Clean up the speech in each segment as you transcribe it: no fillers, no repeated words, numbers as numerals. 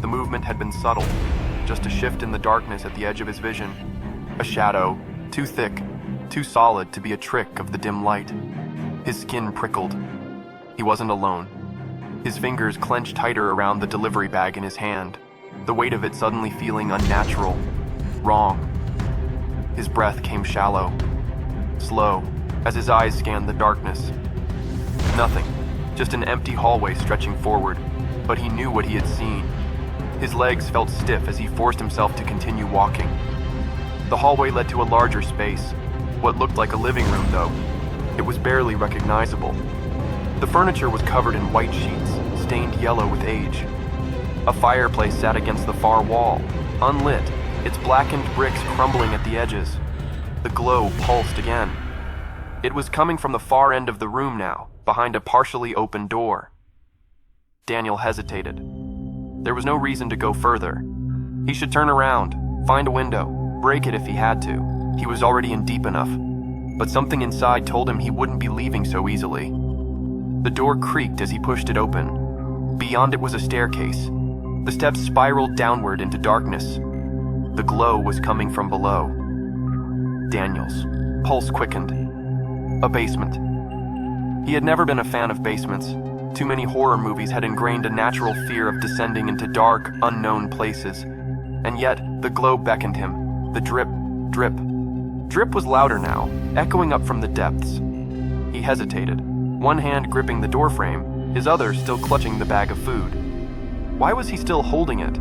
The movement had been subtle, just a shift in the darkness at the edge of his vision. A shadow, too thick, too solid to be a trick of the dim light. His skin prickled. He wasn't alone. His fingers clenched tighter around the delivery bag in his hand, the weight of it suddenly feeling unnatural, wrong. His breath came shallow, slow, as his eyes scanned the darkness. Nothing, just an empty hallway stretching forward, but he knew what he had seen. His legs felt stiff as he forced himself to continue walking. The hallway led to a larger space, what looked like a living room though. It was barely recognizable. The furniture was covered in white sheets, stained yellow with age. A fireplace sat against the far wall, unlit, its blackened bricks crumbling at the edges. The glow pulsed again. It was coming from the far end of the room now, behind a partially open door. Daniel hesitated. There was no reason to go further. He should turn around, find a window, break it if he had to. He was already in deep enough. But something inside told him he wouldn't be leaving so easily. The door creaked as he pushed it open. Beyond it was a staircase. The steps spiraled downward into darkness. The glow was coming from below. Daniel's pulse quickened. A basement. He had never been a fan of basements. Too many horror movies had ingrained a natural fear of descending into dark, unknown places. And yet, the glow beckoned him. The drip, drip. Drip was louder now, echoing up from the depths. He hesitated, one hand gripping the doorframe, his other still clutching the bag of food. Why was he still holding it?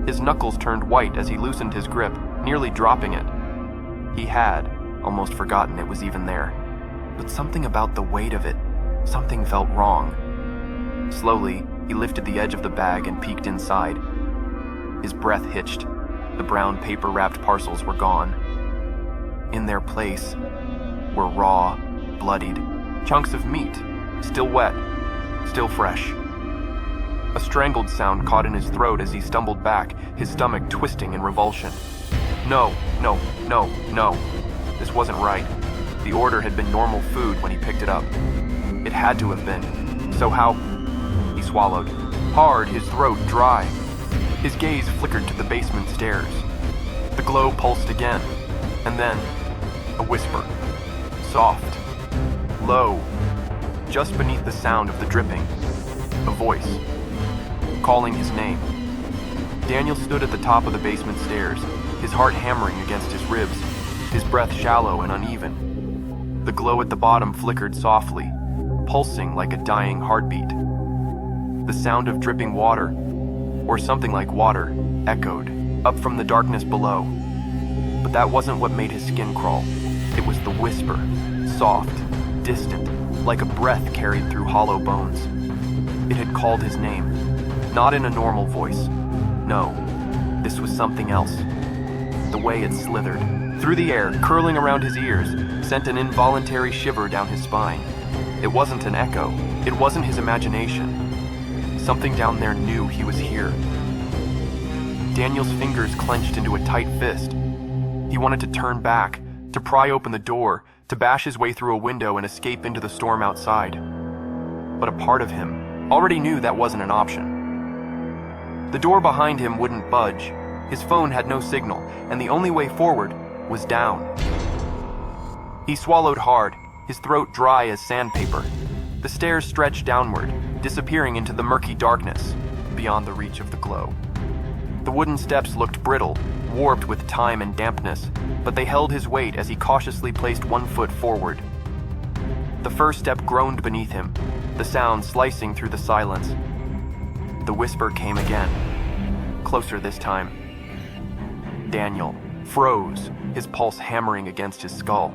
His knuckles turned white as he loosened his grip, nearly dropping it. He had almost forgotten it was even there. But something about the weight of it, something felt wrong. Slowly, he lifted the edge of the bag and peeked inside. His breath hitched. The brown paper-wrapped parcels were gone. In their place were raw, bloodied chunks of meat, still wet, still fresh. A strangled sound caught in his throat as he stumbled back, his stomach twisting in revulsion. No. This wasn't right. The order had been normal food when he picked it up. It had to have been. So how? He swallowed. Hard, his throat dry. His gaze flickered to the basement stairs. The glow pulsed again, and then a whisper. Soft, low, just beneath the sound of the dripping. A voice, calling his name. Daniel stood at the top of the basement stairs, his heart hammering against his ribs, his breath shallow and uneven. The glow at the bottom flickered softly, pulsing like a dying heartbeat. The sound of dripping water, or something like water, echoed up from the darkness below. But that wasn't what made his skin crawl. It was the whisper, soft, distant, like a breath carried through hollow bones. It had called his name, not in a normal voice. No, this was something else. The way it slithered through the air, curling around his ears, sent an involuntary shiver down his spine. It wasn't an echo. It wasn't his imagination. Something down there knew he was here. Daniel's fingers clenched into a tight fist. He wanted to turn back, to pry open the door, to bash his way through a window and escape into the storm outside. But a part of him already knew that wasn't an option. The door behind him wouldn't budge. His phone had no signal, and the only way forward was down. He swallowed hard, his throat dry as sandpaper. The stairs stretched downward, disappearing into the murky darkness, beyond the reach of the glow. The wooden steps looked brittle, warped with time and dampness, but they held his weight as he cautiously placed one foot forward. The first step groaned beneath him, the sound slicing through the silence. The whisper came again, closer this time. Daniel froze, his pulse hammering against his skull.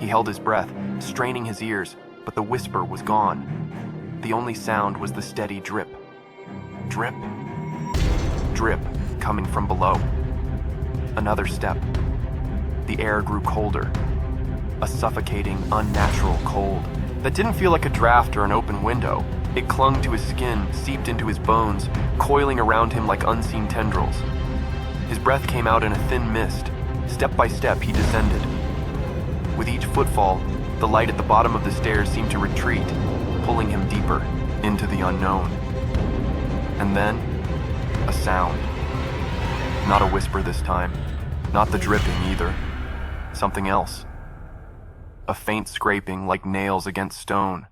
He held his breath, straining his ears, but the whisper was gone. The only sound was the steady drip. Drip. Drip, coming from below. Another step. The air grew colder. A suffocating, unnatural cold that didn't feel like a draft or an open window. It clung to his skin, seeped into his bones, coiling around him like unseen tendrils. His breath came out in a thin mist. Step by step, he descended. With each footfall, the light at the bottom of the stairs seemed to retreat, pulling him deeper into the unknown. And then, A sound. Not a whisper this time. Not the dripping either. Something else. A faint scraping like nails against stone.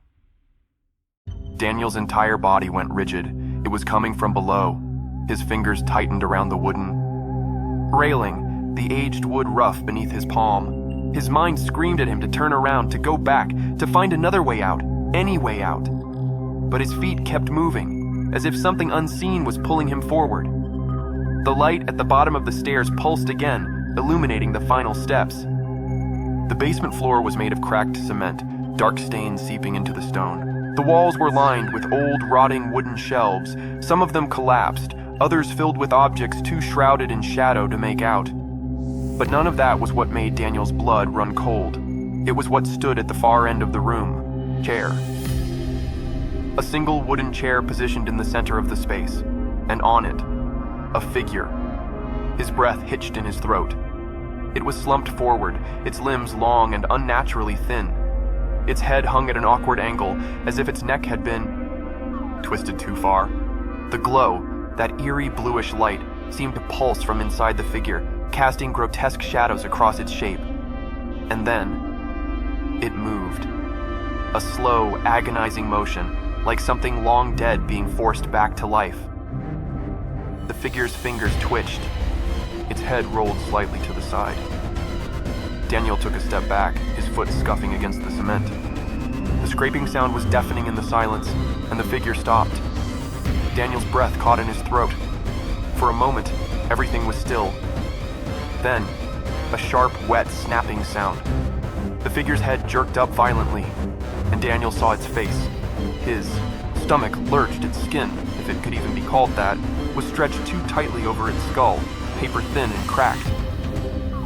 Daniel's entire body went rigid. It was coming from below. His fingers tightened around the wooden railing, the aged wood rough beneath his palm. His mind screamed at him to turn around, to go back, to find another way out, any way out. But his feet kept moving, as if something unseen was pulling him forward. The light at the bottom of the stairs pulsed again, illuminating the final steps. The basement floor was made of cracked cement, dark stains seeping into the stone. The walls were lined with old, rotting wooden shelves, some of them collapsed, others filled with objects too shrouded in shadow to make out. But none of that was what made Daniel's blood run cold. It was what stood at the far end of the room. Chair. A single wooden chair positioned in the center of the space, and on it, a figure. His breath hitched in his throat. It was slumped forward, its limbs long and unnaturally thin. Its head hung at an awkward angle, as if its neck had been twisted too far. The glow, that eerie bluish light, seemed to pulse from inside the figure, casting grotesque shadows across its shape. And then, it moved. A slow, agonizing motion, like something long dead being forced back to life. The figure's fingers twitched. Its head rolled slightly to the side. Daniel took a step back, his foot scuffing against the cement. The scraping sound was deafening in the silence, and the figure stopped. Daniel's breath caught in his throat. For a moment, everything was still. Then, a sharp, wet, snapping sound. The figure's head jerked up violently, and Daniel saw its face. His stomach lurched, its skin, if it could even be called that, was stretched too tightly over its skull, paper-thin and cracked.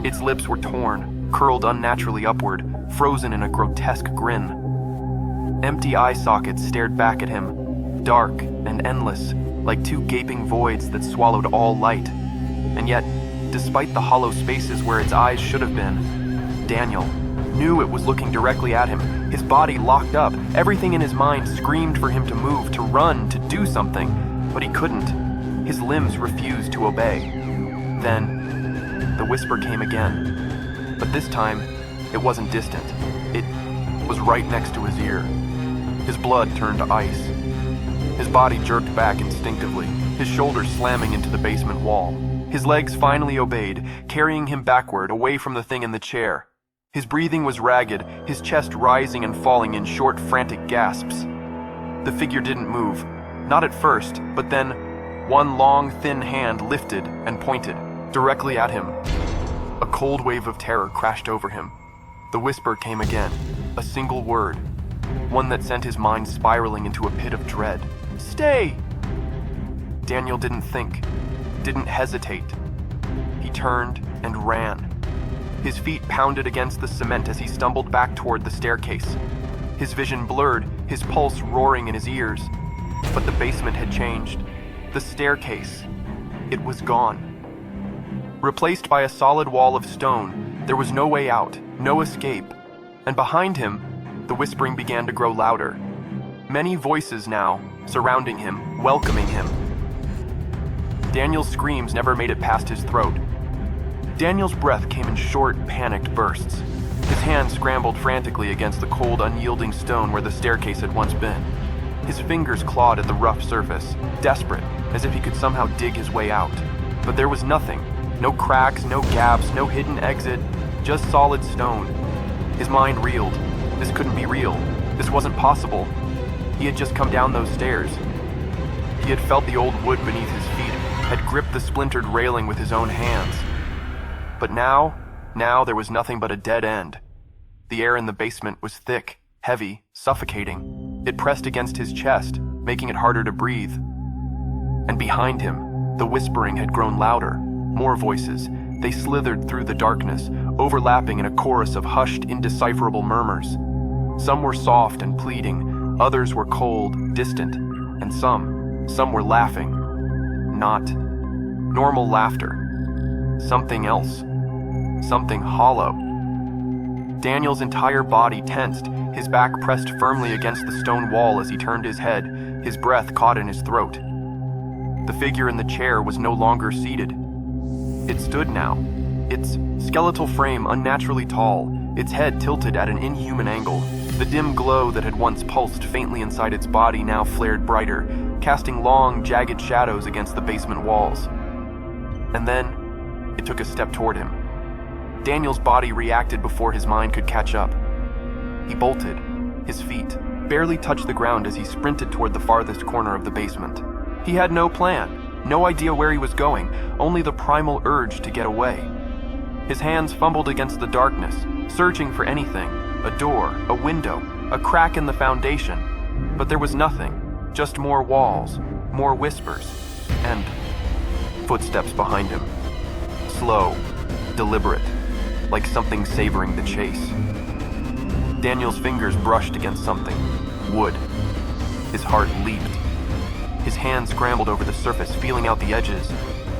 Its lips were torn, curled unnaturally upward, frozen in a grotesque grin. Empty eye sockets stared back at him, dark and endless, like two gaping voids that swallowed all light. And yet, despite the hollow spaces where its eyes should have been, Daniel knew it was looking directly at him, his body locked up, everything in his mind screamed for him to move, to run, to do something, but he couldn't. His limbs refused to obey. Then, the whisper came again, but this time, it wasn't distant. It was right next to his ear. His blood turned to ice. His body jerked back instinctively, his shoulders slamming into the basement wall. His legs finally obeyed, carrying him backward, away from the thing in the chair. His breathing was ragged, his chest rising and falling in short, frantic gasps. The figure didn't move, not at first, but then one long, thin hand lifted and pointed, directly at him. A cold wave of terror crashed over him. The whisper came again, a single word, one that sent his mind spiraling into a pit of dread. "Stay!" Daniel didn't think, didn't hesitate. He turned and ran. His feet pounded against the cement as he stumbled back toward the staircase. His vision blurred, his pulse roaring in his ears. But the basement had changed. The staircase, it was gone. Replaced by a solid wall of stone, there was no way out, no escape. And behind him, the whispering began to grow louder. Many voices now, surrounding him, welcoming him. Daniel's screams never made it past his throat. Daniel's breath came in short, panicked bursts. His hands scrambled frantically against the cold, unyielding stone where the staircase had once been. His fingers clawed at the rough surface, desperate, as if he could somehow dig his way out. But there was nothing. No cracks, no gaps, no hidden exit, just solid stone. His mind reeled. This couldn't be real. This wasn't possible. He had just come down those stairs. He had felt the old wood beneath his feet, had gripped the splintered railing with his own hands. But now there was nothing but a dead end. The air in the basement was thick, heavy, suffocating. It pressed against his chest, making it harder to breathe. And behind him, the whispering had grown louder. More voices. They slithered through the darkness, overlapping in a chorus of hushed, indecipherable murmurs. Some were soft and pleading, others were cold, distant, and some were laughing. Not normal laughter. Something else. Something hollow. Daniel's entire body tensed, his back pressed firmly against the stone wall as he turned his head, his breath caught in his throat. The figure in the chair was no longer seated. It stood now, its skeletal frame unnaturally tall, its head tilted at an inhuman angle. The dim glow that had once pulsed faintly inside its body now flared brighter, casting long, jagged shadows against the basement walls. And then, it took a step toward him. Daniel's body reacted before his mind could catch up. He bolted. His feet barely touched the ground as he sprinted toward the farthest corner of the basement. He had no plan, no idea where he was going, only the primal urge to get away. His hands fumbled against the darkness, searching for anything, a door, a window, a crack in the foundation. But there was nothing, just more walls, more whispers, and footsteps behind him. Slow, deliberate, like something savoring the chase. Daniel's fingers brushed against something, wood. His heart leaped. His hand scrambled over the surface, feeling out the edges.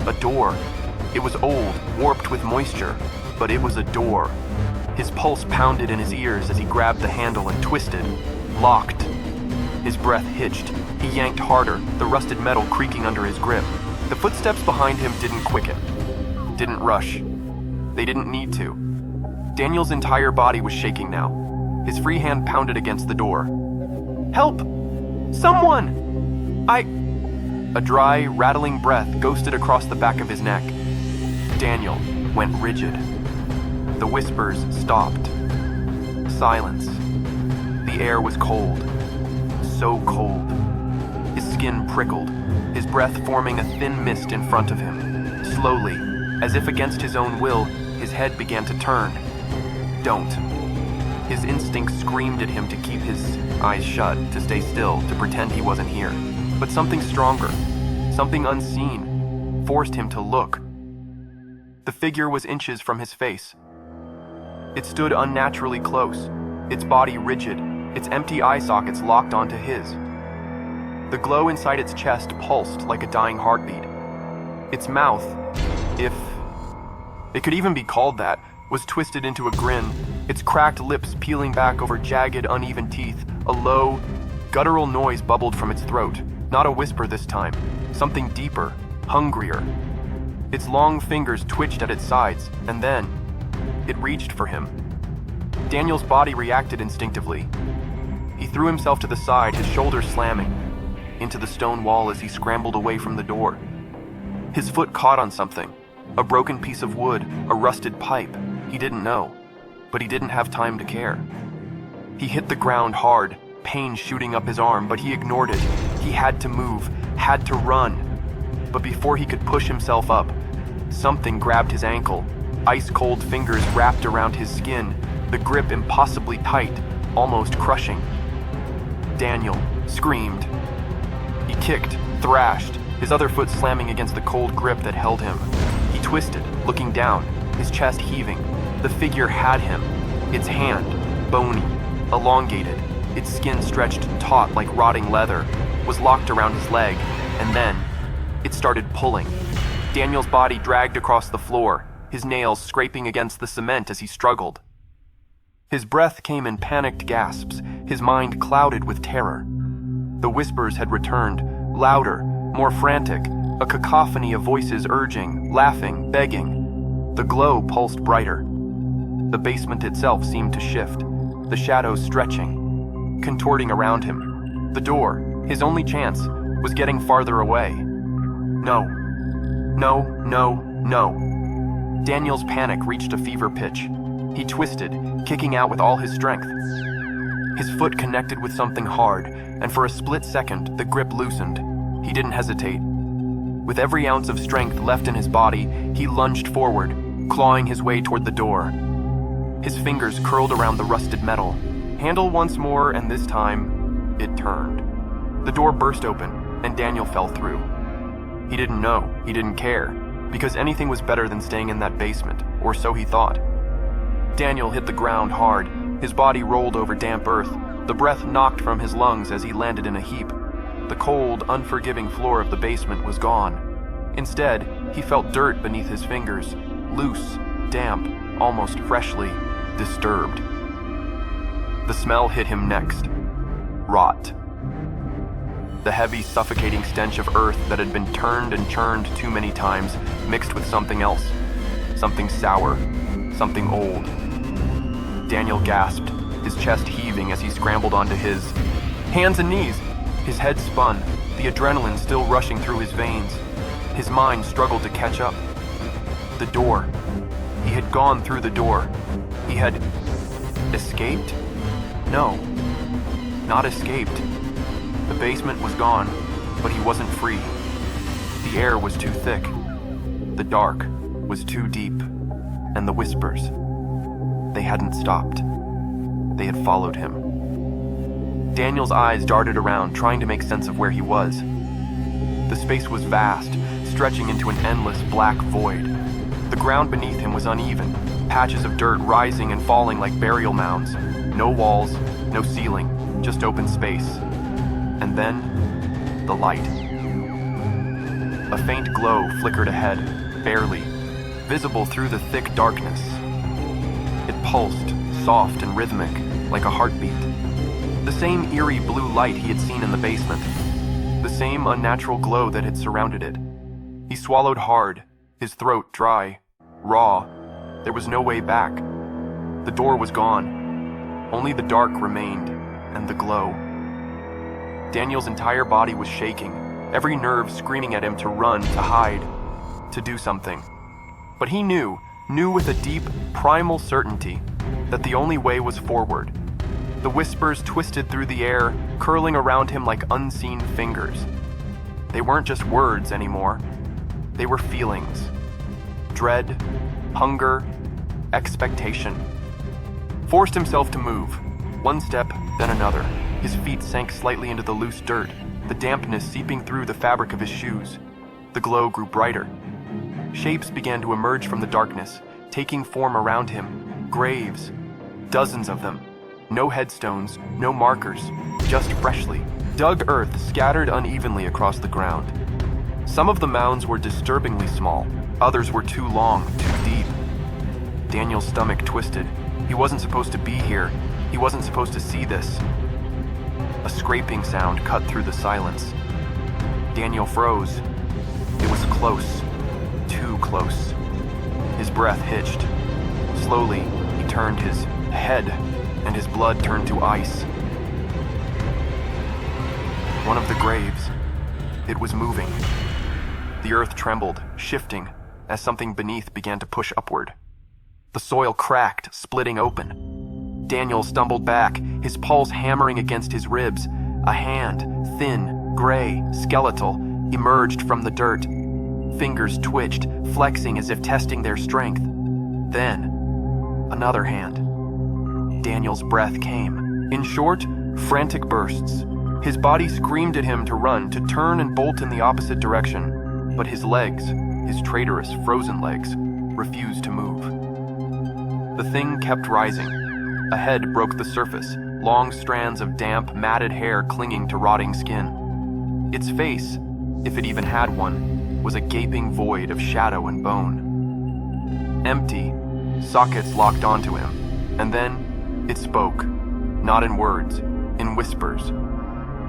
A door. It was old, warped with moisture, but it was a door. His pulse pounded in his ears as he grabbed the handle and twisted, locked. His breath hitched. He yanked harder, the rusted metal creaking under his grip. The footsteps behind him didn't quicken, didn't rush. They didn't need to. Daniel's entire body was shaking now. His free hand pounded against the door. "Help! Someone! A dry, rattling breath ghosted across the back of his neck. Daniel went rigid. The whispers stopped. Silence. The air was cold. So cold. His skin prickled, his breath forming a thin mist in front of him. Slowly, as if against his own will, his head began to turn. Don't. His instinct screamed at him to keep his eyes shut, to stay still, to pretend he wasn't here. But something stronger, something unseen, forced him to look. The figure was inches from his face. It stood unnaturally close, its body rigid, its empty eye sockets locked onto his. The glow inside its chest pulsed like a dying heartbeat. Its mouth, if it could even be called that, was twisted into a grin, its cracked lips peeling back over jagged, uneven teeth. A low, guttural noise bubbled from its throat. Not a whisper this time, something deeper, hungrier. Its long fingers twitched at its sides, and then it reached for him. Daniel's body reacted instinctively. He threw himself to the side, his shoulders slamming into the stone wall as he scrambled away from the door. His foot caught on something, a broken piece of wood, a rusted pipe. He didn't know, but he didn't have time to care. He hit the ground hard, pain shooting up his arm, but he ignored it. He had to move, had to run. But before he could push himself up, something grabbed his ankle. Ice-cold fingers wrapped around his skin, the grip impossibly tight, almost crushing. Daniel screamed. He kicked, thrashed, his other foot slamming against the cold grip that held him. He twisted, looking down, his chest heaving. The figure had him. Its hand, bony, elongated, its skin stretched taut like rotting leather, was locked around his leg, and then it started pulling. Daniel's body dragged across the floor, his nails scraping against the cement as he struggled. His breath came in panicked gasps, his mind clouded with terror. The whispers had returned, louder, more frantic, a cacophony of voices urging, laughing, begging. The glow pulsed brighter. The basement itself seemed to shift, the shadows stretching, contorting around him. The door, his only chance, was getting farther away. No. No, no, no. Daniel's panic reached a fever pitch. He twisted, kicking out with all his strength. His foot connected with something hard, and for a split second, the grip loosened. He didn't hesitate. With every ounce of strength left in his body, he lunged forward, clawing his way toward the door. His fingers curled around the rusted metal. Handle once more, and this time, it turned. The door burst open, and Daniel fell through. He didn't know, he didn't care, because anything was better than staying in that basement, or so he thought. Daniel hit the ground hard, his body rolled over damp earth, the breath knocked from his lungs as he landed in a heap. The cold, unforgiving floor of the basement was gone. Instead, he felt dirt beneath his fingers, loose, damp, almost freshly disturbed. The smell hit him next. Rot. The heavy, suffocating stench of earth that had been turned and churned too many times, mixed with something else. Something sour, something old. Daniel gasped, his chest heaving as he scrambled onto his hands and knees. His head spun, the adrenaline still rushing through his veins. His mind struggled to catch up. The door. He had gone through the door. He had escaped? No, not escaped. The basement was gone, but he wasn't free. The air was too thick. The dark was too deep. And the whispers, they hadn't stopped. They had followed him. Daniel's eyes darted around, trying to make sense of where he was. The space was vast, stretching into an endless black void. The ground beneath him was uneven, patches of dirt rising and falling like burial mounds. No walls, no ceiling, just open space. And then, the light. A faint glow flickered ahead, barely, visible through the thick darkness. It pulsed, soft and rhythmic, like a heartbeat. The same eerie blue light he had seen in the basement. The same unnatural glow that had surrounded it. He swallowed hard, his throat dry, raw. There was no way back. The door was gone. Only the dark remained, and the glow. Daniel's entire body was shaking, every nerve screaming at him to run, to hide, to do something. But he knew with a deep, primal certainty, that the only way was forward. The whispers twisted through the air, curling around him like unseen fingers. They weren't just words anymore. They were feelings. Dread, hunger, expectation. Forced himself to move, one step, then another. His feet sank slightly into the loose dirt, the dampness seeping through the fabric of his shoes. The glow grew brighter. Shapes began to emerge from the darkness, taking form around him. Graves. Dozens of them. No headstones, no markers, just freshly dug earth scattered unevenly across the ground. Some of the mounds were disturbingly small, others were too long, too deep. Daniel's stomach twisted. He wasn't supposed to be here. He wasn't supposed to see this. A scraping sound cut through the silence. Daniel froze. It was close. Too close. His breath hitched. Slowly, he turned his head, and his blood turned to ice. One of the graves. It was moving. The earth trembled, shifting, as something beneath began to push upward. The soil cracked, splitting open. Daniel stumbled back, his pulse hammering against his ribs. A hand, thin, gray, skeletal, emerged from the dirt. Fingers twitched, flexing as if testing their strength. Then, another hand. Daniel's breath came. In short, frantic bursts. His body screamed at him to run, to turn and bolt in the opposite direction. But his legs, his traitorous, frozen legs, refused to move. The thing kept rising. A head broke the surface, long strands of damp, matted hair clinging to rotting skin. Its face, if it even had one, was a gaping void of shadow and bone. Empty, sockets locked onto him, and then it spoke, not in words, in whispers.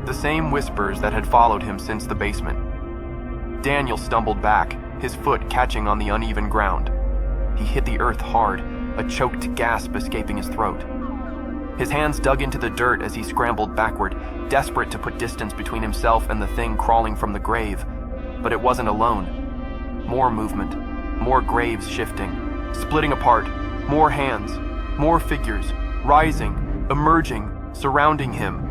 The same whispers that had followed him since the basement. Daniel stumbled back, his foot catching on the uneven ground. He hit the earth hard, a choked gasp escaping his throat. His hands dug into the dirt as he scrambled backward, desperate to put distance between himself and the thing crawling from the grave. But it wasn't alone. More movement, more graves shifting, splitting apart, more hands, more figures, rising, emerging, surrounding him.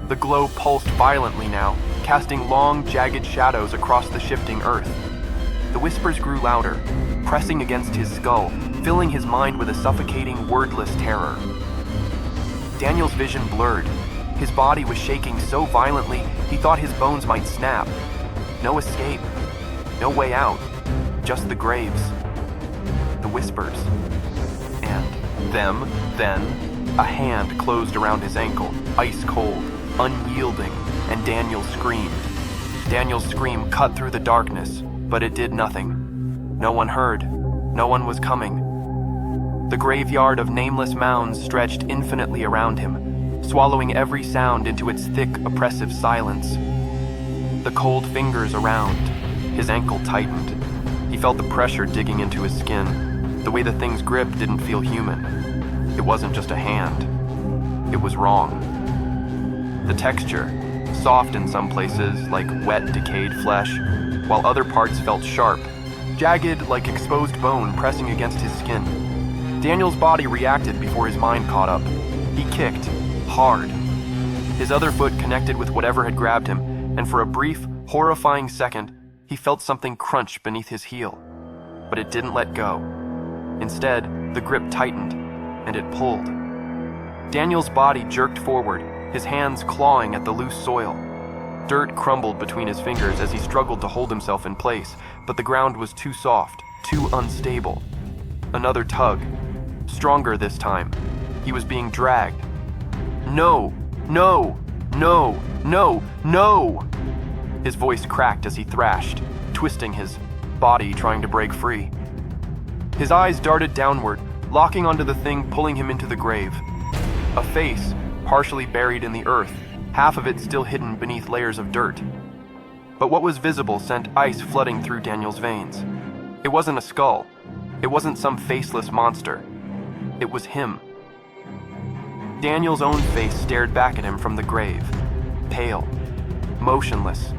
The glow pulsed violently now, casting long, jagged shadows across the shifting earth. The whispers grew louder, pressing against his skull, filling his mind with a suffocating, wordless terror. Daniel's vision blurred. His body was shaking so violently he thought his bones might snap. No escape. No way out. Just the graves. The whispers. And then, a hand closed around his ankle, ice cold, unyielding, and Daniel screamed. Daniel's scream cut through the darkness, but it did nothing. No one heard. No one was coming. The graveyard of nameless mounds stretched infinitely around him, swallowing every sound into its thick, oppressive silence. The cold fingers around. His ankle tightened. He felt the pressure digging into his skin. The way the thing's grip didn't feel human. It wasn't just a hand. It was wrong. The texture, soft in some places like wet, decayed flesh, while other parts felt sharp, jagged like exposed bone pressing against his skin. Daniel's body reacted before his mind caught up. He kicked, hard. His other foot connected with whatever had grabbed him, and for a brief, horrifying second, he felt something crunch beneath his heel. But it didn't let go. Instead, the grip tightened, and it pulled. Daniel's body jerked forward, his hands clawing at the loose soil. Dirt crumbled between his fingers as he struggled to hold himself in place, but the ground was too soft, too unstable. Another tug. Stronger this time. He was being dragged. No! No! No! No! No! His voice cracked as he thrashed, twisting his body trying to break free. His eyes darted downward, locking onto the thing pulling him into the grave. A face, partially buried in the earth, half of it still hidden beneath layers of dirt. But what was visible sent ice flooding through Daniel's veins. It wasn't a skull. It wasn't some faceless monster. It was him. Daniel's own face stared back at him from the grave, pale, motionless,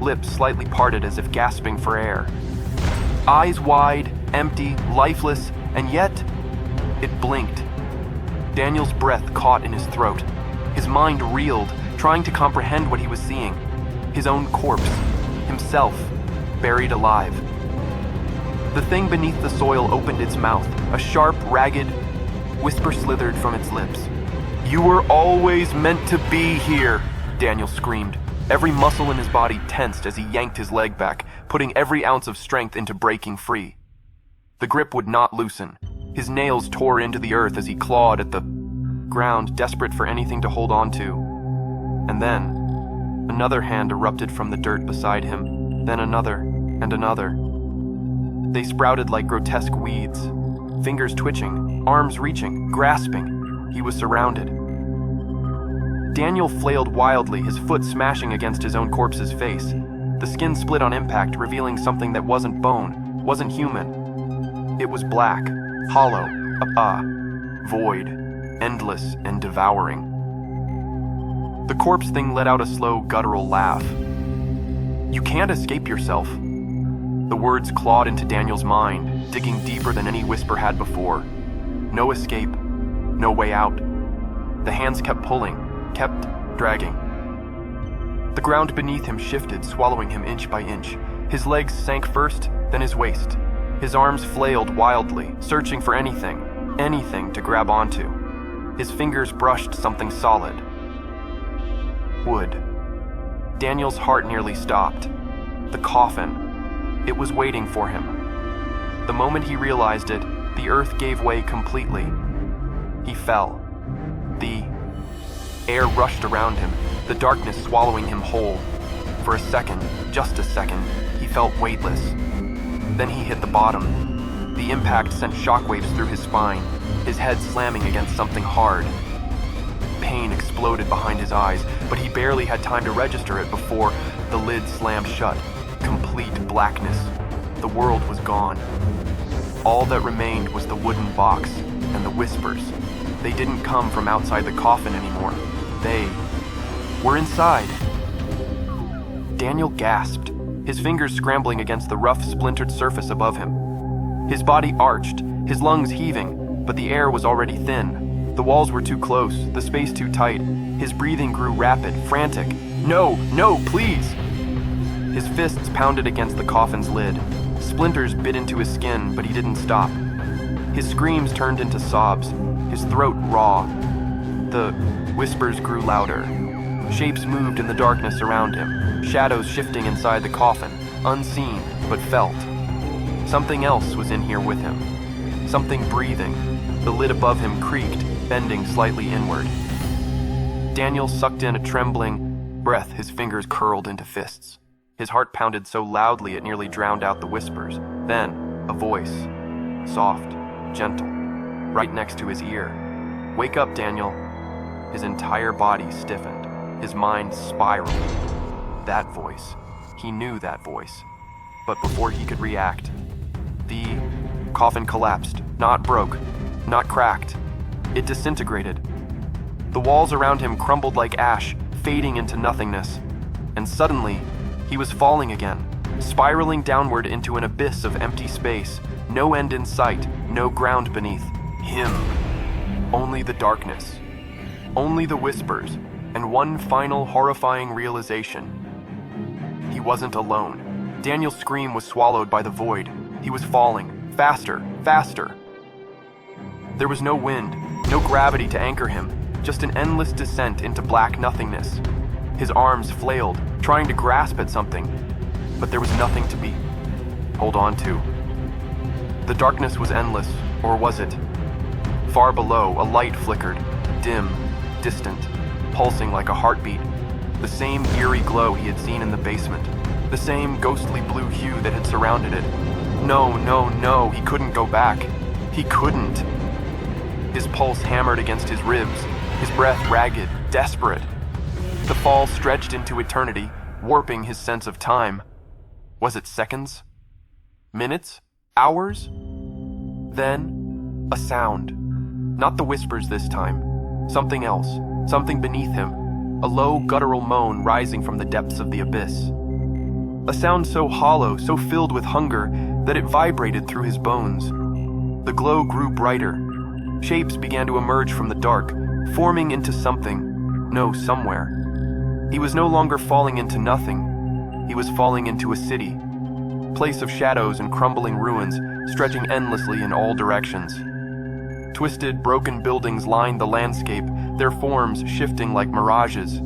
lips slightly parted as if gasping for air. Eyes wide, empty, lifeless, and yet, it blinked. Daniel's breath caught in his throat. His mind reeled, trying to comprehend what he was seeing. His own corpse, himself, buried alive. The thing beneath the soil opened its mouth, a sharp, ragged whisper slithered from its lips. "You were always meant to be here," Daniel screamed. Every muscle in his body tensed as he yanked his leg back, putting every ounce of strength into breaking free. The grip would not loosen. His nails tore into the earth as he clawed at the ground, desperate for anything to hold on to. And then, another hand erupted from the dirt beside him, then another, and another. They sprouted like grotesque weeds, fingers twitching, arms reaching, grasping. He was surrounded. Daniel flailed wildly, his foot smashing against his own corpse's face. The skin split on impact, revealing something that wasn't bone, wasn't human. It was black, hollow, void, endless and devouring. The corpse thing let out a slow, guttural laugh. "You can't escape yourself." The words clawed into Daniel's mind, digging deeper than any whisper had before. No escape, no way out. The hands kept pulling, kept dragging. The ground beneath him shifted, swallowing him inch by inch. His legs sank first, then his waist. His arms flailed wildly, searching for anything to grab onto. His fingers brushed something solid. Wood. Daniel's heart nearly stopped. The coffin. It was waiting for him. The moment he realized it, the earth gave way completely. He fell. The air rushed around him, the darkness swallowing him whole. For a second, just a second, he felt weightless. Then he hit the bottom. The impact sent shockwaves through his spine, his head slamming against something hard. Pain exploded behind his eyes, but he barely had time to register it before the lid slammed shut. Complete blackness. The world was gone. All that remained was the wooden box and the whispers. They didn't come from outside the coffin anymore. They were inside. Daniel gasped, his fingers scrambling against the rough, splintered surface above him. His body arched, his lungs heaving, but the air was already thin. The walls were too close, the space too tight. His breathing grew rapid, frantic. "No, no, please!" His fists pounded against the coffin's lid. Splinters bit into his skin, but he didn't stop. His screams turned into sobs, his throat raw. The whispers grew louder. Shapes moved in the darkness around him, shadows shifting inside the coffin, unseen but felt. Something else was in here with him. Something breathing. The lid above him creaked, bending slightly inward. Daniel sucked in a trembling breath, his fingers curled into fists. His heart pounded so loudly it nearly drowned out the whispers. Then, a voice. Soft, gentle, right next to his ear. "Wake up, Daniel." His entire body stiffened. His mind spiraled. that voice. He knew that voice. But before he could react, the coffin collapsed, not broke, not cracked. It disintegrated. The walls around him crumbled like ash, fading into nothingness. And suddenly, he was falling again, spiraling downward into an abyss of empty space, no end in sight, no ground beneath. Him. Only the darkness. Only the whispers, and one final horrifying realization. He wasn't alone. Daniel's scream was swallowed by the void. He was falling, faster, faster. There was no wind, no gravity to anchor him, just an endless descent into black nothingness. His arms flailed, trying to grasp at something, but there was nothing to be hold on to. The darkness was endless, or was it? Far below, a light flickered, dim, distant, pulsing like a heartbeat. The same eerie glow he had seen in the basement. The same ghostly blue hue that had surrounded it. No, no, no, he couldn't go back. He couldn't. His pulse hammered against his ribs, his breath ragged, desperate. The fall stretched into eternity, warping his sense of time. Was it seconds? Minutes? Hours? Then, a sound. Not the whispers this time. Something else. Something beneath him. A low, guttural moan rising from the depths of the abyss. A sound so hollow, so filled with hunger, that it vibrated through his bones. The glow grew brighter. Shapes began to emerge from the dark, forming into something. No, somewhere. He was no longer falling into nothing. He was falling into a city. Place of shadows and crumbling ruins, stretching endlessly in all directions. Twisted, broken buildings lined the landscape, their forms shifting like mirages.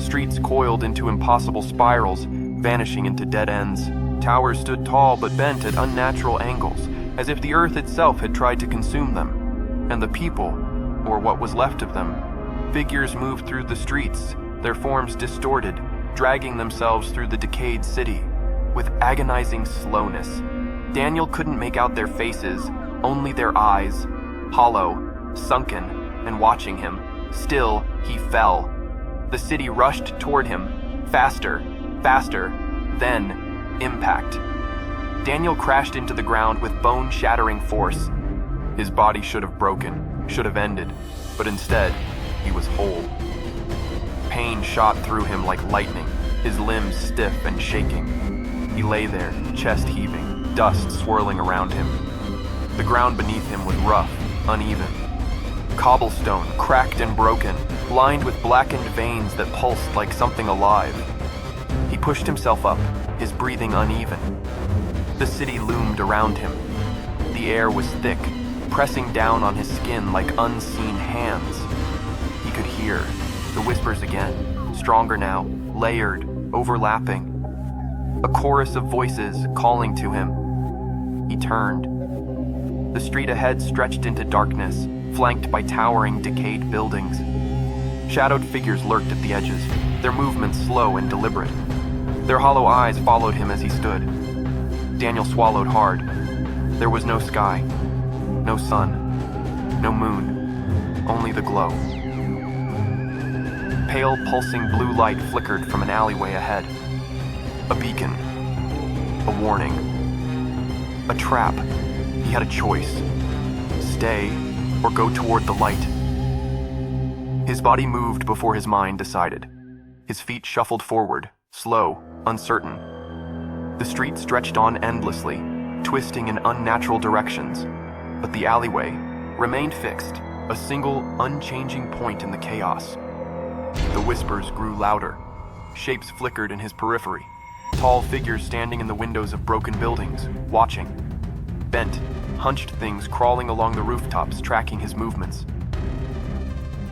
Streets coiled into impossible spirals, vanishing into dead ends. Towers stood tall but bent at unnatural angles, as if the earth itself had tried to consume them. And the people, or what was left of them, figures moved through the streets, their forms distorted, dragging themselves through the decayed city. With agonizing slowness. Daniel couldn't make out their faces, only their eyes, hollow, sunken, and watching him. Still, he fell. The city rushed toward him, faster, faster, then, impact. Daniel crashed into the ground with bone-shattering force. His body should have broken, should have ended, but instead, he was whole. Pain shot through him like lightning, his limbs stiff and shaking. He lay there, chest heaving, dust swirling around him. The ground beneath him was rough, uneven. Cobblestone, cracked and broken, lined with blackened veins that pulsed like something alive. He pushed himself up, his breathing uneven. The city loomed around him. The air was thick, pressing down on his skin like unseen hands. He could hear the whispers again, stronger now, layered, overlapping. A chorus of voices calling to him. He turned. The street ahead stretched into darkness, flanked by towering, decayed buildings. Shadowed figures lurked at the edges, their movements slow and deliberate. Their hollow eyes followed him as he stood. Daniel swallowed hard. There was no sky, no sun, no moon, only the glow. Pale, pulsing blue light flickered from an alleyway ahead. A beacon. A warning. A trap. He had a choice. Stay or go toward the light. His body moved before his mind decided. His feet shuffled forward, slow, uncertain. The street stretched on endlessly, twisting in unnatural directions, but the alleyway remained fixed, a single, unchanging point in the chaos. The whispers grew louder. Shapes flickered in his periphery. Tall figures standing in the windows of broken buildings, watching. Bent, hunched things crawling along the rooftops, tracking his movements.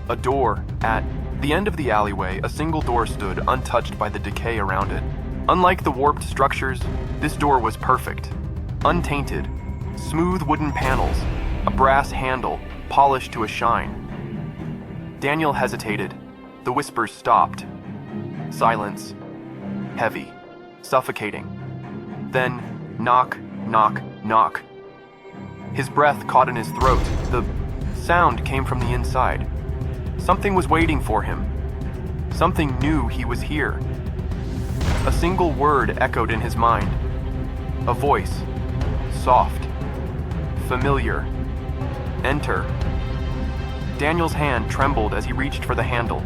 A door at the end of the alleyway, a single door stood, untouched by the decay around it. Unlike the warped structures, this door was perfect. Untainted. Smooth wooden panels, a brass handle, polished to a shine. Daniel hesitated. The whispers stopped. Silence. Heavy. Suffocating. Then, knock, knock, knock. His breath caught in his throat. The sound came from the inside. Something was waiting for him. Something knew he was here. A single word echoed in his mind. A voice. Soft. Familiar. Enter. Daniel's hand trembled as he reached for the handle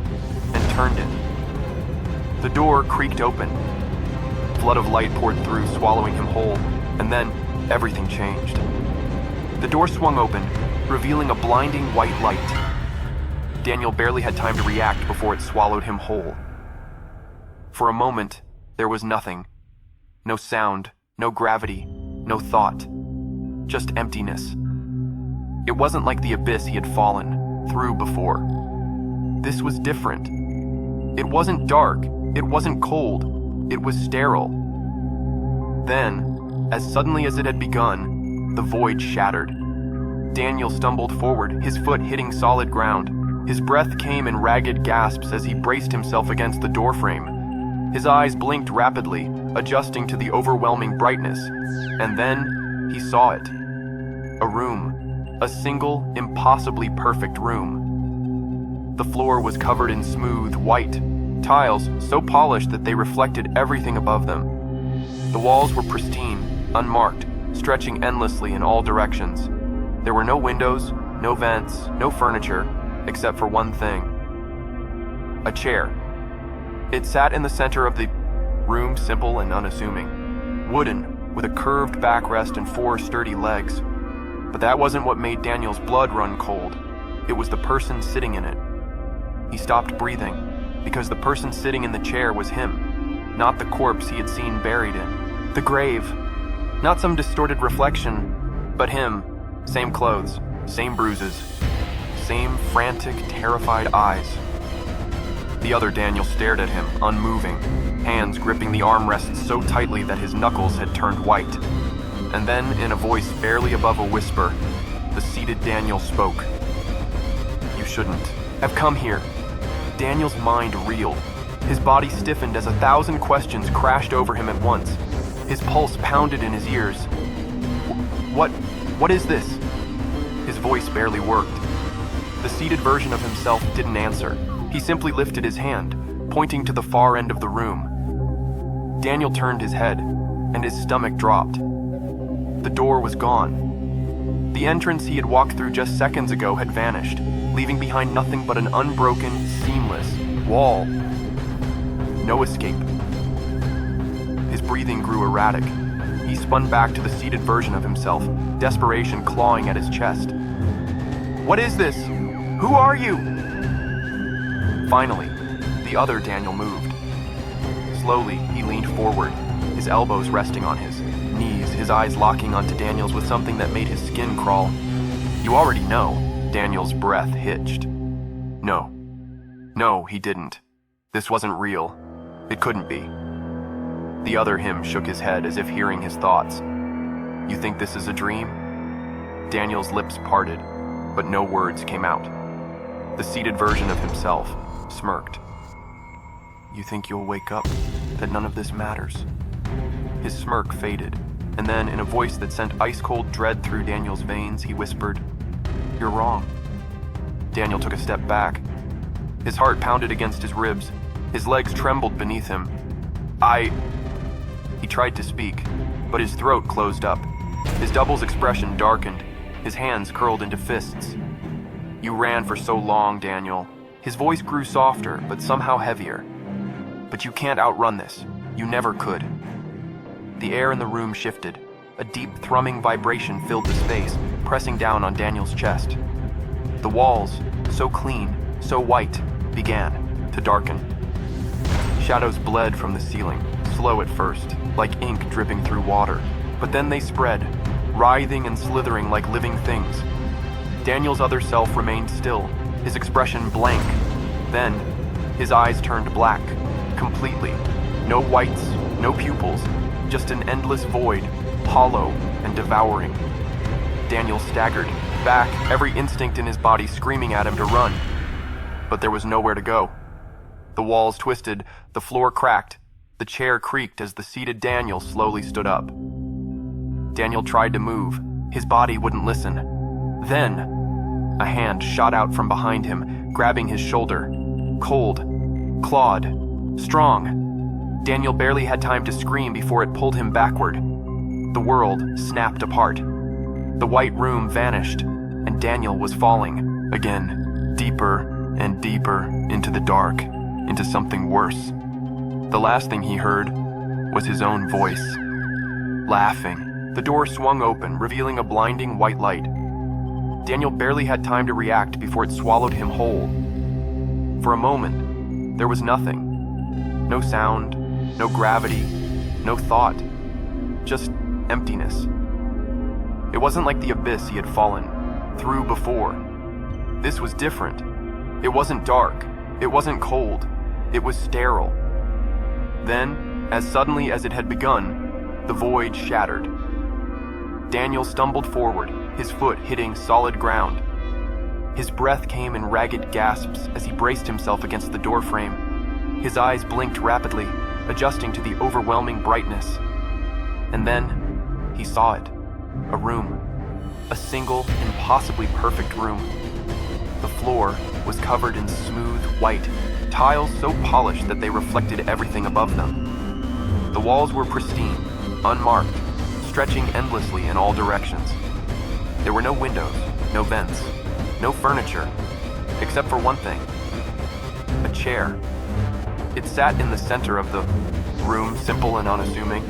and turned it. The door creaked open. A flood of light poured through, swallowing him whole, and then everything changed. The door swung open, revealing a blinding white light. Daniel barely had time to react before it swallowed him whole. For a moment, there was nothing. No sound, no gravity, no thought. Just emptiness. It wasn't like the abyss he had fallen through before. This was different. It wasn't dark, it wasn't cold, it was sterile. Then, as suddenly as it had begun, the void shattered. Daniel stumbled forward, his foot hitting solid ground. His breath came in ragged gasps as he braced himself against the doorframe. His eyes blinked rapidly, adjusting to the overwhelming brightness. And then, he saw it. A room. A single, impossibly perfect room. The floor was covered in smooth, white tiles, so polished that they reflected everything above them. The walls were pristine, unmarked, stretching endlessly in all directions. There were no windows, no vents, no furniture, except for one thing. A chair. It sat in the center of the room, simple and unassuming. Wooden, with a curved backrest and 4 sturdy legs. But that wasn't what made Daniel's blood run cold. It was the person sitting in it. He stopped breathing, because the person sitting in the chair was him, not the corpse he had seen buried in. The grave. Not some distorted reflection, but him. Same clothes, same bruises, same frantic, terrified eyes. The other Daniel stared at him, unmoving, hands gripping the armrests so tightly that his knuckles had turned white. And then, in a voice barely above a whisper, the seated Daniel spoke. "You shouldn't have come here." Daniel's mind reeled. His body stiffened as 1,000 questions crashed over him at once. His pulse pounded in his ears. What is this?" His voice barely worked. The seated version of himself didn't answer. He simply lifted his hand, pointing to the far end of the room. Daniel turned his head, and his stomach dropped. The door was gone. The entrance he had walked through just seconds ago had vanished, leaving behind nothing but an unbroken, seamless wall. No escape. His breathing grew erratic. He spun back to the seated version of himself, desperation clawing at his chest. "What is this? Who are you?" Finally, the other Daniel moved. Slowly, he leaned forward, his elbows resting on his knees, his eyes locking onto Daniel's with something that made his skin crawl. "You already know," Daniel's breath hitched. No, he didn't. This wasn't real. It couldn't be. The other him shook his head as if hearing his thoughts. "You think this is a dream?" Daniel's lips parted, but no words came out. The seated version of himself smirked. "You think you'll wake up, that none of this matters?" His smirk faded, and then in a voice that sent ice-cold dread through Daniel's veins, he whispered, "You're wrong." Daniel took a step back. His heart pounded against his ribs. His legs trembled beneath him. He tried to speak, but his throat closed up. His double's expression darkened. His hands curled into fists. "You ran for so long, Daniel." His voice grew softer, but somehow heavier. "But you can't outrun this. You never could." The air in the room shifted. A deep, thrumming vibration filled the space, pressing down on Daniel's chest. The walls, so clean, so white, began to darken. Shadows bled from the ceiling, slow at first, like ink dripping through water. But then they spread, writhing and slithering like living things. Daniel's other self remained still, his expression blank. Then, his eyes turned black, completely. No whites, no pupils, just an endless void, hollow and devouring. Daniel staggered, back, every instinct in his body screaming at him to run. But there was nowhere to go. The walls twisted, the floor cracked, the chair creaked as the seated Daniel slowly stood up. Daniel tried to move. His body wouldn't listen. Then, a hand shot out from behind him, grabbing his shoulder. Cold, clawed, strong. Daniel barely had time to scream before it pulled him backward. The world snapped apart. The white room vanished, and Daniel was falling, again, deeper and deeper into the dark, into something worse. The last thing he heard was his own voice, laughing. The door swung open, revealing a blinding white light. Daniel barely had time to react before it swallowed him whole. For a moment, there was nothing. No sound, no gravity, no thought. Just emptiness. It wasn't like the abyss he had fallen through before. This was different. It wasn't dark. It wasn't cold. It was sterile. Then, as suddenly as it had begun, the void shattered. Daniel stumbled forward, his foot hitting solid ground. His breath came in ragged gasps as he braced himself against the doorframe. His eyes blinked rapidly, adjusting to the overwhelming brightness. And then, he saw it. A room. A single, impossibly perfect room. The floor was covered in smooth, white, tiles so polished that they reflected everything above them. The walls were pristine, unmarked, stretching endlessly in all directions. There were no windows, no vents, no furniture, except for one thing. A chair. It sat in the center of the room, simple and unassuming.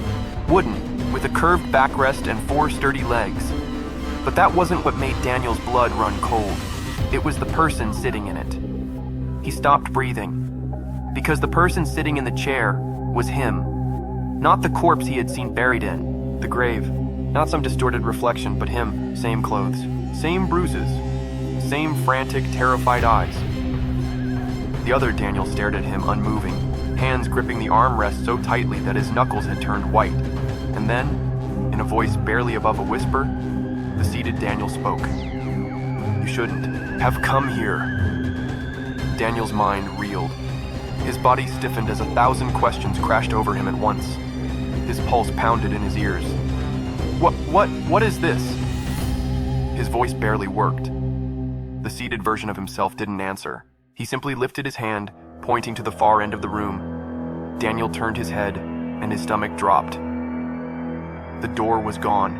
Wooden, with a curved backrest and 4 sturdy legs. But that wasn't what made Daniel's blood run cold. It was the person sitting in it. He stopped breathing. Because the person sitting in the chair was him. Not the corpse he had seen buried in, the grave. Not some distorted reflection, but him. Same clothes, same bruises, same frantic, terrified eyes. The other Daniel stared at him unmoving, hands gripping the armrest so tightly that his knuckles had turned white. And then, in a voice barely above a whisper, the seated Daniel spoke. "You shouldn't have come here." Daniel's mind reeled. His body stiffened as 1,000 questions crashed over him at once. His pulse pounded in his ears. What is this?" His voice barely worked. The seated version of himself didn't answer. He simply lifted his hand, pointing to the far end of the room. Daniel turned his head, and his stomach dropped. The door was gone.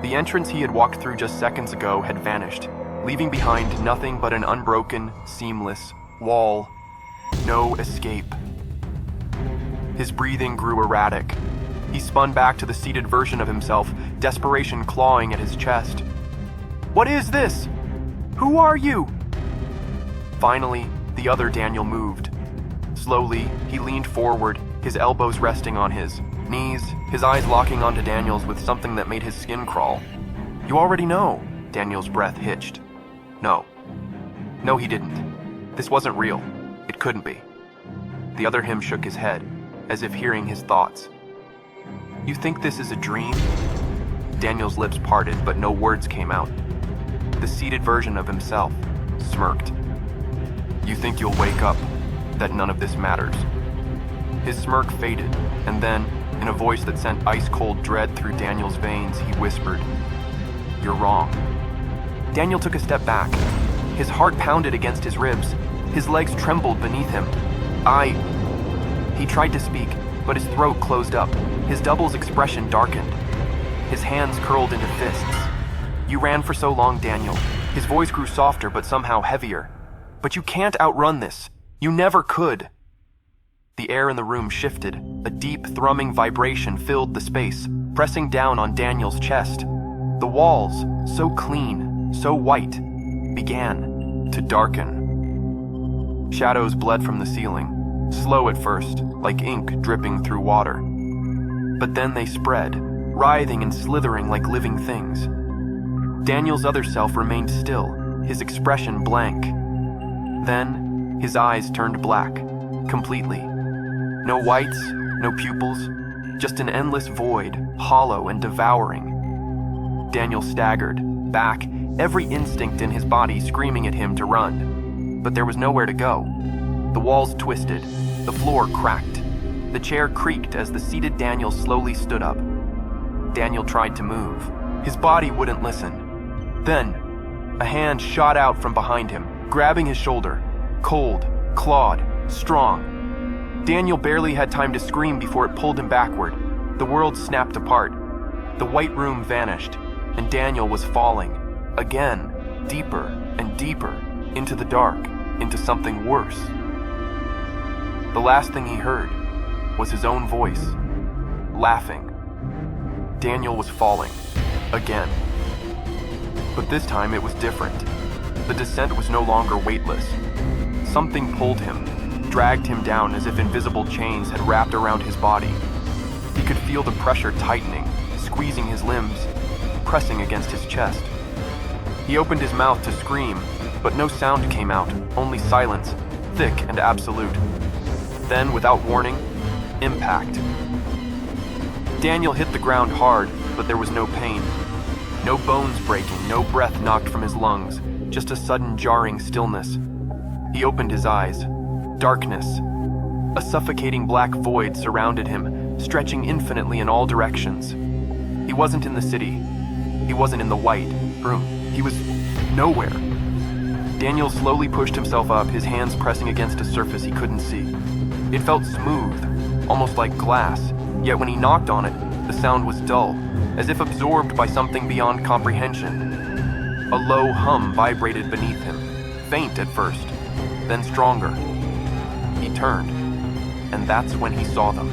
The entrance he had walked through just seconds ago had vanished, leaving behind nothing but an unbroken, seamless wall. No escape. His breathing grew erratic. He spun back to the seated version of himself, desperation clawing at his chest. "What is this? Who are you?" Finally, the other Daniel moved. Slowly, he leaned forward, his elbows resting on his knees, his eyes locking onto Daniel's with something that made his skin crawl. "You already know," Daniel's breath hitched. No, he didn't. This wasn't real. It couldn't be. The other him shook his head, as if hearing his thoughts. "You think this is a dream?" Daniel's lips parted, but no words came out. The seated version of himself smirked. "You think you'll wake up, that none of this matters." His smirk faded, and then, in a voice that sent ice-cold dread through Daniel's veins, he whispered, "You're wrong." Daniel took a step back. His heart pounded against his ribs. His legs trembled beneath him. He tried to speak, but his throat closed up. His double's expression darkened. His hands curled into fists. "You ran for so long, Daniel." His voice grew softer, but somehow heavier. "But you can't outrun this. You never could." The air in the room shifted. A deep, thrumming vibration filled the space, pressing down on Daniel's chest. The walls, so clean, so white, began to darken. Shadows bled from the ceiling, slow at first, like ink dripping through water. But then they spread, writhing and slithering like living things. Daniel's other self remained still, his expression blank. Then, his eyes turned black, completely. No whites, no pupils, just an endless void, hollow and devouring. Daniel staggered, back, every instinct in his body screaming at him to run. But there was nowhere to go. The walls twisted, the floor cracked. The chair creaked as the seated Daniel slowly stood up. Daniel tried to move. His body wouldn't listen. Then, a hand shot out from behind him, grabbing his shoulder. Cold, clawed, strong. Daniel barely had time to scream before it pulled him backward. The world snapped apart. The white room vanished, and Daniel was falling, again, deeper and deeper, into the dark, into something worse. The last thing he heard was his own voice, laughing. Daniel was falling, again. But this time it was different. The descent was no longer weightless. Something pulled him, dragged him down as if invisible chains had wrapped around his body. He could feel the pressure tightening, squeezing his limbs, pressing against his chest. He opened his mouth to scream, but no sound came out, only silence, thick and absolute. Then, without warning, impact. Daniel hit the ground hard, but there was no pain. No bones breaking, no breath knocked from his lungs, just a sudden jarring stillness. He opened his eyes. Darkness. A suffocating black void surrounded him, stretching infinitely in all directions. He wasn't in the city. He wasn't in the white room. He was nowhere. Daniel slowly pushed himself up, his hands pressing against a surface he couldn't see. It felt smooth, almost like glass, yet when he knocked on it, the sound was dull, as if absorbed by something beyond comprehension. A low hum vibrated beneath him, faint at first, then stronger. He turned, and that's when he saw them.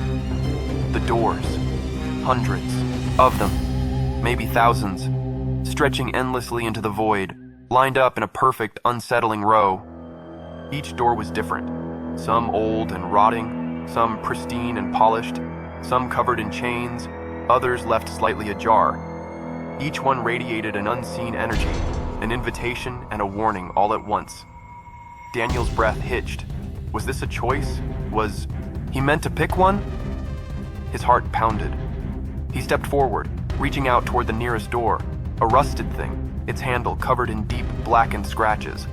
The doors. Hundreds of them, maybe thousands, stretching endlessly into the void, lined up in a perfect, unsettling row. Each door was different, some old and rotting, some pristine and polished, some covered in chains, others left slightly ajar. Each one radiated an unseen energy, an invitation and a warning all at once. Daniel's breath hitched. Was this a choice? Was he meant to pick one? His heart pounded. He stepped forward, reaching out toward the nearest door, a rusted thing, its handle covered in deep, blackened scratches.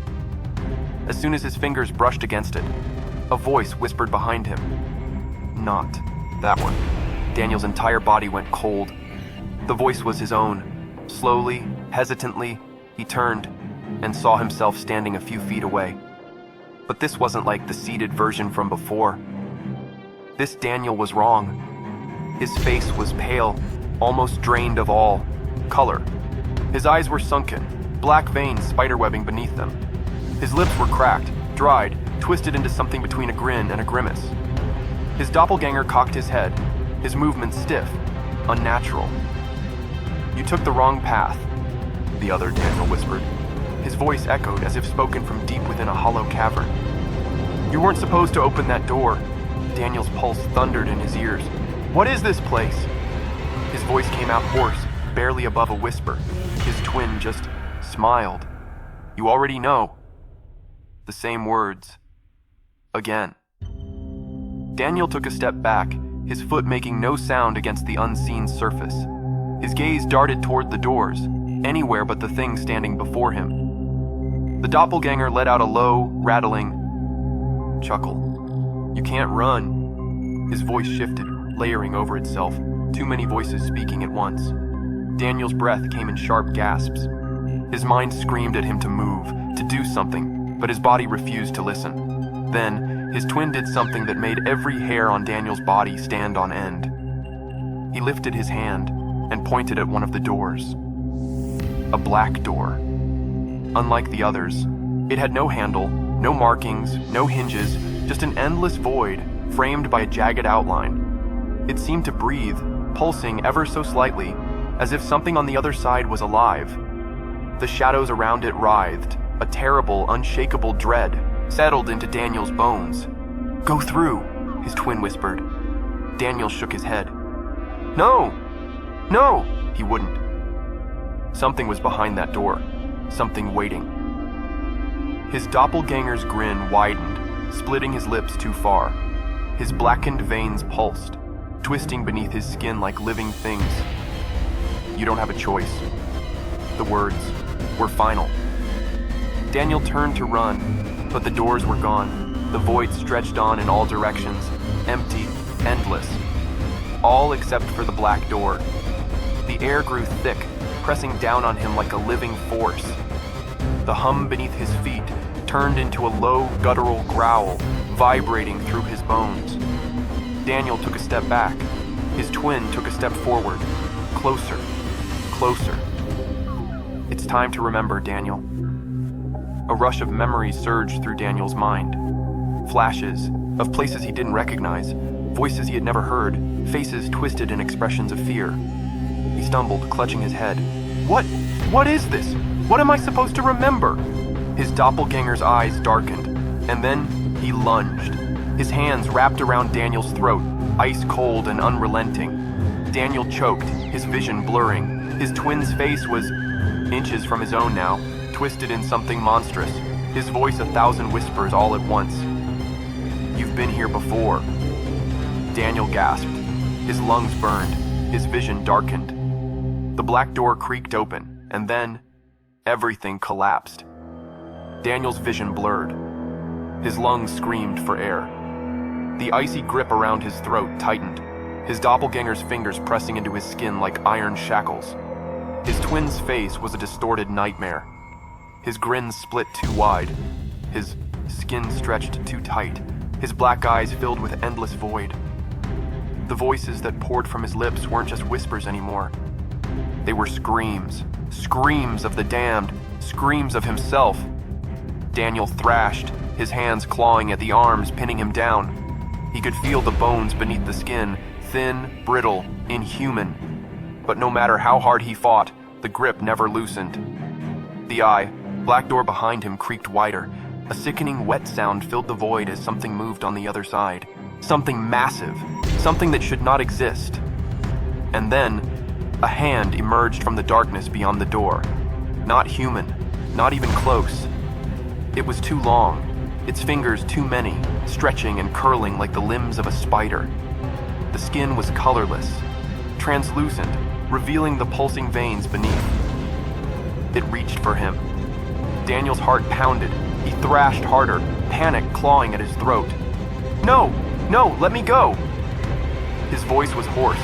As soon as his fingers brushed against it, a voice whispered behind him. Not that one. Daniel's entire body went cold. The voice was his own. Slowly, hesitantly, he turned and saw himself standing a few feet away. But this wasn't like the seated version from before. This Daniel was wrong. His face was pale, almost drained of all color. His eyes were sunken, black veins spiderwebbing beneath them. His lips were cracked, dried, twisted into something between a grin and a grimace. His doppelganger cocked his head, his movements stiff, unnatural. You took the wrong path, the other Daniel whispered. His voice echoed as if spoken from deep within a hollow cavern. You weren't supposed to open that door. Daniel's pulse thundered in his ears. What is this place? His voice came out hoarse, barely above a whisper. His twin just smiled. You already know. The same words. Again. Daniel took a step back, his foot making no sound against the unseen surface. His gaze darted toward the doors, anywhere but the thing standing before him. The doppelganger let out a low, rattling chuckle. You can't run. His voice shifted, layering over itself, too many voices speaking at once. Daniel's breath came in sharp gasps. His mind screamed at him to move, to do something, but his body refused to listen. Then, his twin did something that made every hair on Daniel's body stand on end. He lifted his hand and pointed at one of the doors. A black door. Unlike the others, it had no handle, no markings, no hinges, just an endless void framed by a jagged outline. It seemed to breathe, pulsing ever so slightly, as if something on the other side was alive. The shadows around it writhed, a terrible, unshakable dread settled into Daniel's bones. Go through, his twin whispered. Daniel shook his head. No! No! He wouldn't. Something was behind that door. Something waiting. His doppelganger's grin widened, splitting his lips too far. His blackened veins pulsed, twisting beneath his skin like living things. You don't have a choice. The words were final. Daniel turned to run, but the doors were gone. The void stretched on in all directions, empty, endless. All except for the black door. The air grew thick, pressing down on him like a living force. The hum beneath his feet turned into a low, guttural growl, vibrating through his bones. Daniel took a step back. His twin took a step forward. Closer. Closer. It's time to remember, Daniel. A rush of memories surged through Daniel's mind. Flashes of places he didn't recognize, voices he had never heard, faces twisted in expressions of fear. He stumbled, clutching his head. What is this? What am I supposed to remember? His doppelganger's eyes darkened, and then he lunged. His hands wrapped around Daniel's throat, ice cold and unrelenting. Daniel choked, his vision blurring. His twin's face was inches from his own now, twisted in something monstrous, his voice 1,000 whispers all at once. You've been here before. Daniel gasped. His lungs burned, his vision darkened. The black door creaked open, and then everything collapsed. Daniel's vision blurred. His lungs screamed for air. The icy grip around his throat tightened, his doppelganger's fingers pressing into his skin like iron shackles. His twin's face was a distorted nightmare. His grin split too wide, his skin stretched too tight, his black eyes filled with endless void. The voices that poured from his lips weren't just whispers anymore. They were screams, screams of the damned, screams of himself. Daniel thrashed, his hands clawing at the arms, pinning him down. He could feel the bones beneath the skin, thin, brittle, inhuman. But no matter how hard he fought, the grip never loosened. The black door behind him creaked wider. A sickening wet sound filled the void as something moved on the other side. Something massive, something that should not exist. And then, a hand emerged from the darkness beyond the door. Not human, not even close. It was too long, its fingers too many, stretching and curling like the limbs of a spider. The skin was colorless, translucent, revealing the pulsing veins beneath. It reached for him. Daniel's heart pounded. He thrashed harder, panic clawing at his throat. No, let me go! His voice was hoarse,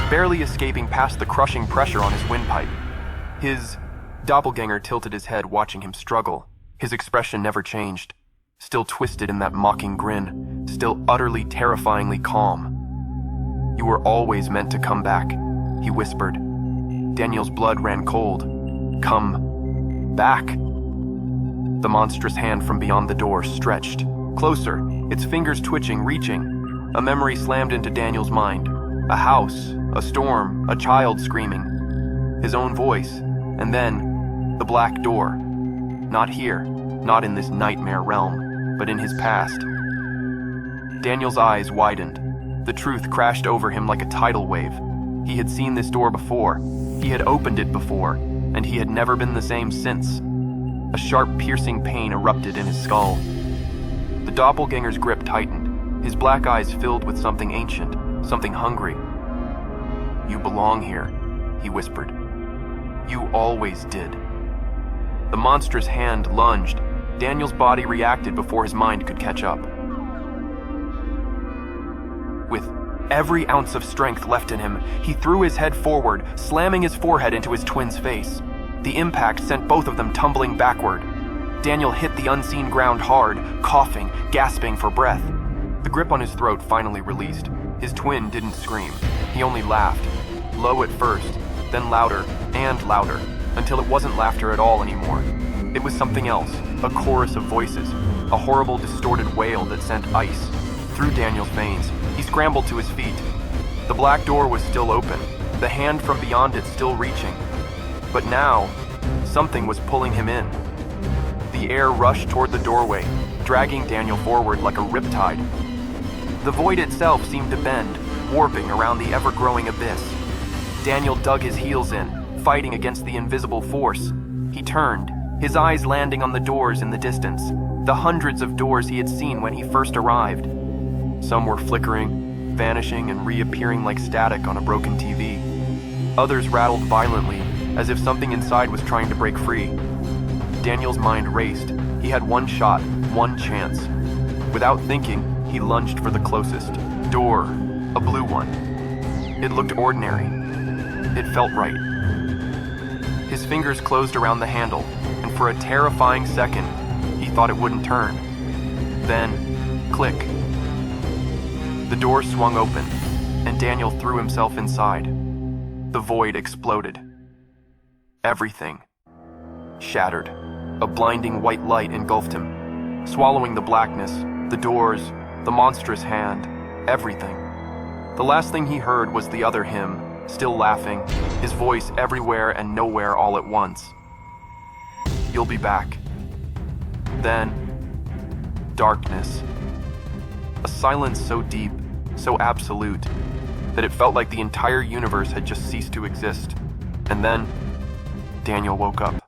barely escaping past the crushing pressure on his windpipe. His doppelganger tilted his head, watching him struggle. His expression never changed, still twisted in that mocking grin, still utterly terrifyingly calm. You were always meant to come back, he whispered. Daniel's blood ran cold. Come back. The monstrous hand from beyond the door stretched. Closer, its fingers twitching, reaching. A memory slammed into Daniel's mind. A house, a storm, a child screaming. His own voice, and then the black door. Not here, not in this nightmare realm, but in his past. Daniel's eyes widened. The truth crashed over him like a tidal wave. He had seen this door before. He had opened it before, and he had never been the same since. A sharp, piercing pain erupted in his skull. The doppelganger's grip tightened, his black eyes filled with something ancient, something hungry. You belong here, he whispered. You always did. The monstrous hand lunged. Daniel's body reacted before his mind could catch up. With every ounce of strength left in him, he threw his head forward, slamming his forehead into his twin's face. The impact sent both of them tumbling backward. Daniel hit the unseen ground hard, coughing, gasping for breath. The grip on his throat finally released. His twin didn't scream. He only laughed. Low at first, then louder and louder, until it wasn't laughter at all anymore. It was something else, a chorus of voices, a horrible distorted wail that sent ice through Daniel's veins. He scrambled to his feet. The black door was still open, the hand from beyond it still reaching. But now, something was pulling him in. The air rushed toward the doorway, dragging Daniel forward like a riptide. The void itself seemed to bend, warping around the ever-growing abyss. Daniel dug his heels in, fighting against the invisible force. He turned, his eyes landing on the doors in the distance, the hundreds of doors he had seen when he first arrived. Some were flickering, vanishing, and reappearing like static on a broken TV. Others rattled violently, as if something inside was trying to break free. Daniel's mind raced. He had one shot, one chance. Without thinking, he lunged for the closest door, a blue one. It looked ordinary. It felt right. His fingers closed around the handle, and for a terrifying second, he thought it wouldn't turn. Then, Click. The door swung open, and Daniel threw himself inside. The void exploded. Everything shattered. A blinding white light engulfed him, swallowing the blackness, the doors, the monstrous hand, everything. The last thing he heard was the other him, still laughing, his voice everywhere and nowhere all at once. You'll be back. Then, darkness. A silence so deep, so absolute, that it felt like the entire universe had just ceased to exist. And then, Daniel woke up.